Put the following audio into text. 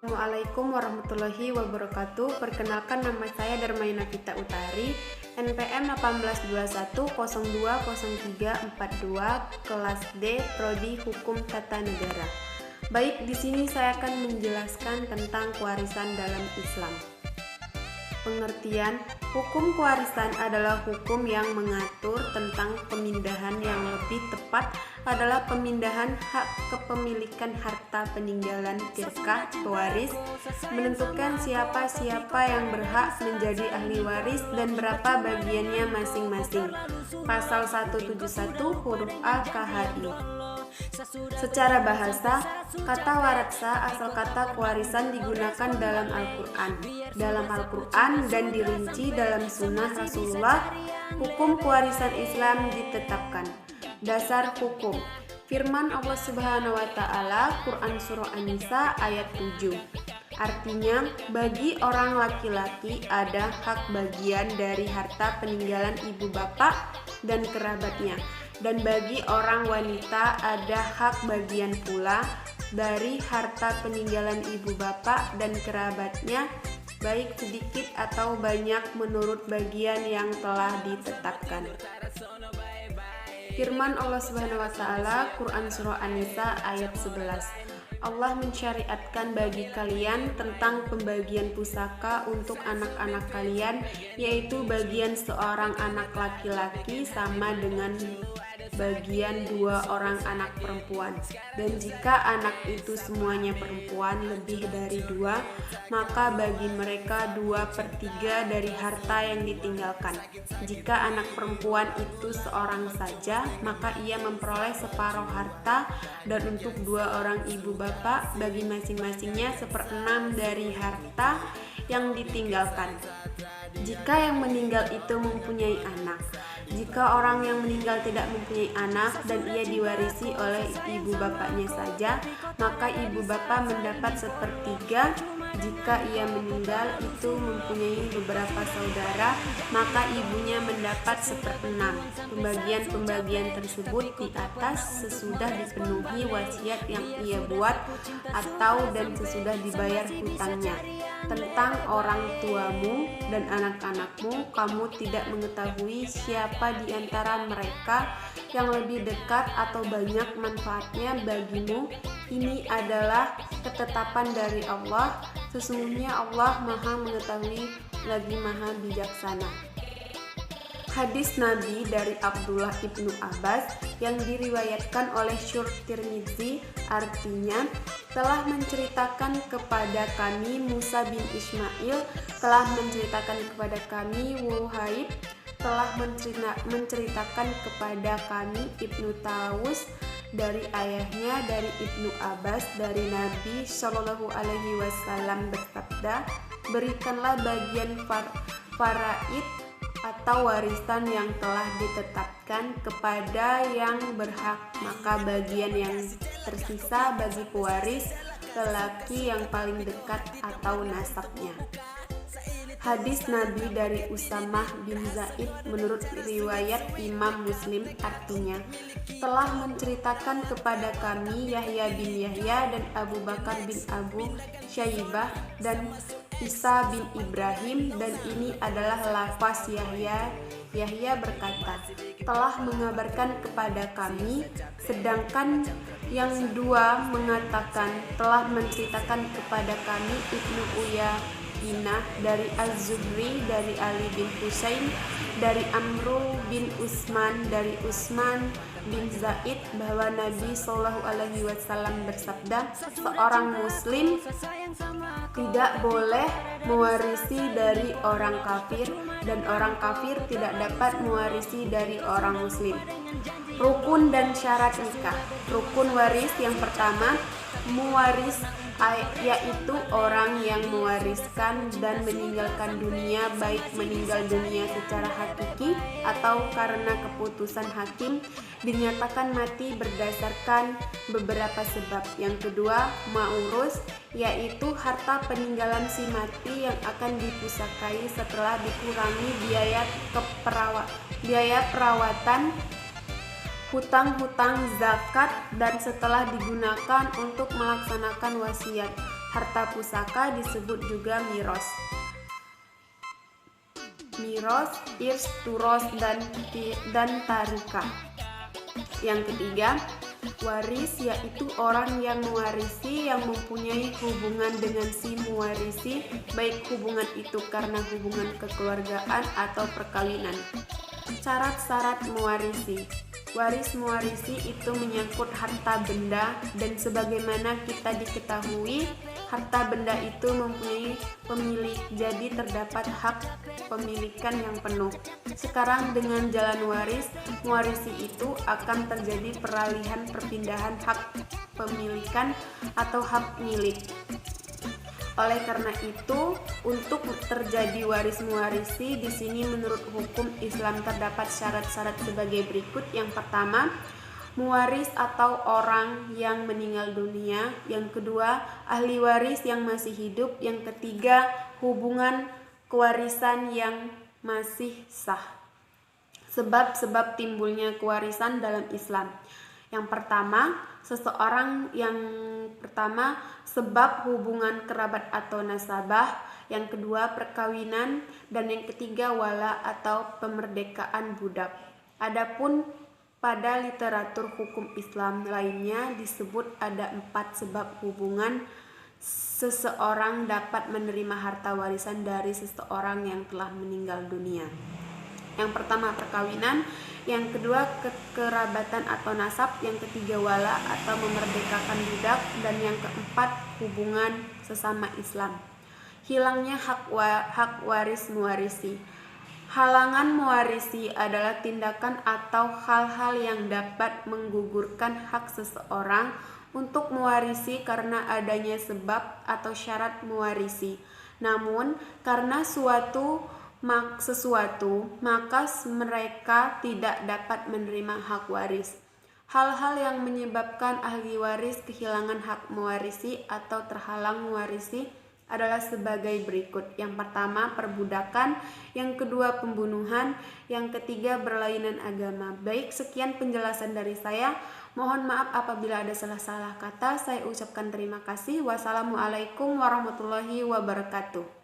Assalamualaikum warahmatullahi wabarakatuh. Perkenalkan, nama saya Darmaina Vita Utari, NPM 1821020342, kelas D, Prodi Hukum Tata Negara. Baik, di sini saya akan menjelaskan tentang kewarisan dalam Islam. Pengertian, hukum kewarisan adalah hukum yang mengatur tentang pemindahan, yang lebih tepat adalah pemindahan hak kepemilikan harta peninggalan tirkah pewaris, menentukan siapa-siapa yang berhak menjadi ahli waris dan berapa bagiannya masing-masing. Pasal 171 huruf A KHI. Secara bahasa, kata waratsa asal kata kewarisan digunakan dalam Al-Quran dan dirinci dalam sunnah Rasulullah. Hukum kewarisan Islam ditetapkan. Dasar hukum. Firman Allah Subhanahu wa taala, Quran surah An-Nisa ayat 7. Artinya, bagi orang laki-laki ada hak bagian dari harta peninggalan ibu bapak dan kerabatnya, dan bagi orang wanita ada hak bagian pula dari harta peninggalan ibu bapak dan kerabatnya, baik sedikit atau banyak menurut bagian yang telah ditetapkan. Firman Allah Subhanahu wa taala, Quran surah An-Nisa ayat 11. Allah mensyariatkan bagi kalian tentang pembagian pusaka untuk anak-anak kalian, yaitu bagian seorang anak laki-laki sama dengan bagian dua orang anak perempuan. Dan jika anak itu semuanya perempuan lebih dari dua, maka bagi mereka 2/3 dari harta yang ditinggalkan. Jika anak perempuan itu seorang saja, maka ia memperoleh separuh harta, dan untuk dua orang ibu bapak bagi masing-masingnya 1/6 dari harta yang ditinggalkan. Jika yang meninggal itu mempunyai anak, jika orang yang meninggal tidak mempunyai anak dan ia diwarisi oleh ibu bapaknya saja, maka ibu bapak mendapat 1/3. Jika ia meninggal itu mempunyai beberapa saudara, maka ibunya mendapat 1/6. Pembagian tersebut di atas sesudah dipenuhi wasiat yang ia buat atau dan sesudah dibayar hutangnya. Tentang orang tuamu dan anak-anakmu, kamu tidak mengetahui siapa di antara mereka yang lebih dekat atau banyak manfaatnya bagimu. Ini adalah ketetapan dari Allah. Sesungguhnya Allah Maha Mengetahui lagi Maha Bijaksana. Hadis Nabi dari Abdullah ibnu Abbas yang diriwayatkan oleh Syurh Tirmidzi, artinya, telah menceritakan kepada kami Musa bin Ismail, telah menceritakan kepada kami Wuhaib, telah menceritakan kepada kami Ibnu Tawus dari ayahnya dari Ibnu Abbas dari Nabi Shallallahu Alaihi Wasallam bersabda, berikanlah bagian faraid atau warisan yang telah ditetapkan kepada yang berhak, maka bagian yang tersisa bagi pewaris lelaki yang paling dekat atau nasabnya. Hadis Nabi dari Usamah bin Zaid menurut riwayat Imam Muslim, artinya, telah menceritakan kepada kami Yahya bin Yahya dan Abu Bakar bin Abu Syaibah dan Isa bin Ibrahim, dan ini adalah lafaz Yahya. Yahya berkata, telah mengabarkan kepada kami, sedangkan yang dua mengatakan telah menceritakan kepada kami Ibnu Uyainah dari Az-Zuhri dari Ali bin Husain dari Amru bin Utsman dari Utsman bin Zaid bahwa Nabi Shallallahu Alaihi Wasallam bersabda, seorang muslim tidak boleh mewarisi dari orang kafir dan orang kafir tidak dapat mewarisi dari orang muslim. Rukun dan syarat nikah. Rukun waris yang pertama, mewaris, yaitu orang yang mewariskan dan meninggalkan dunia, baik meninggal dunia secara hakiki atau karena keputusan hakim dinyatakan mati berdasarkan beberapa sebab. Yang kedua, maurus, yaitu harta peninggalan si mati yang akan dipusakai setelah dikurangi biaya perawatan, hutang-hutang zakat, dan setelah digunakan untuk melaksanakan wasiat. Harta pusaka disebut juga miros. Miros, irs, turos, dan tarika. Yang ketiga, waris, yaitu orang yang mewarisi yang mempunyai hubungan dengan si mewarisi, baik hubungan itu karena hubungan kekeluargaan atau perkawinan. Syarat-syarat mewarisi. Waris mewarisi itu menyangkut harta benda, dan sebagaimana kita diketahui, harta benda itu mempunyai pemilik, jadi terdapat hak pemilikan yang penuh. Sekarang dengan jalan waris, mewarisi itu akan terjadi peralihan perpindahan hak pemilikan atau hak milik. Oleh karena itu, untuk terjadi waris mewarisi di sini menurut hukum Islam terdapat syarat-syarat sebagai berikut. Yang pertama, mewaris atau orang yang meninggal dunia. Yang kedua, ahli waris yang masih hidup. Yang ketiga, hubungan kewarisan yang masih sah. Sebab-sebab timbulnya kewarisan dalam Islam. Yang pertama, sebab hubungan kerabat atau nasabah. Yang kedua, perkawinan. Dan yang ketiga, wala atau pemerdekaan budak. Adapun pada literatur hukum Islam lainnya disebut ada 4 sebab hubungan seseorang dapat menerima harta warisan dari seseorang yang telah meninggal dunia. Yang pertama, perkawinan. Yang kedua, kekerabatan atau nasab. Yang ketiga, wala atau memerdekakan budak. Dan yang keempat, hubungan sesama Islam. Hilangnya hak waris mewarisi. Halangan mewarisi adalah tindakan atau hal-hal yang dapat menggugurkan hak seseorang untuk mewarisi karena adanya sebab atau syarat mewarisi. Namun, karena sesuatu maka mereka tidak dapat menerima hak waris. Hal-hal yang menyebabkan ahli waris kehilangan hak mewarisi atau terhalang mewarisi adalah sebagai berikut. Yang pertama, perbudakan. Yang kedua, pembunuhan. Yang ketiga, berlainan agama. Baik, sekian penjelasan dari saya. Mohon maaf apabila ada salah-salah kata. Saya ucapkan terima kasih. Wassalamualaikum warahmatullahi wabarakatuh.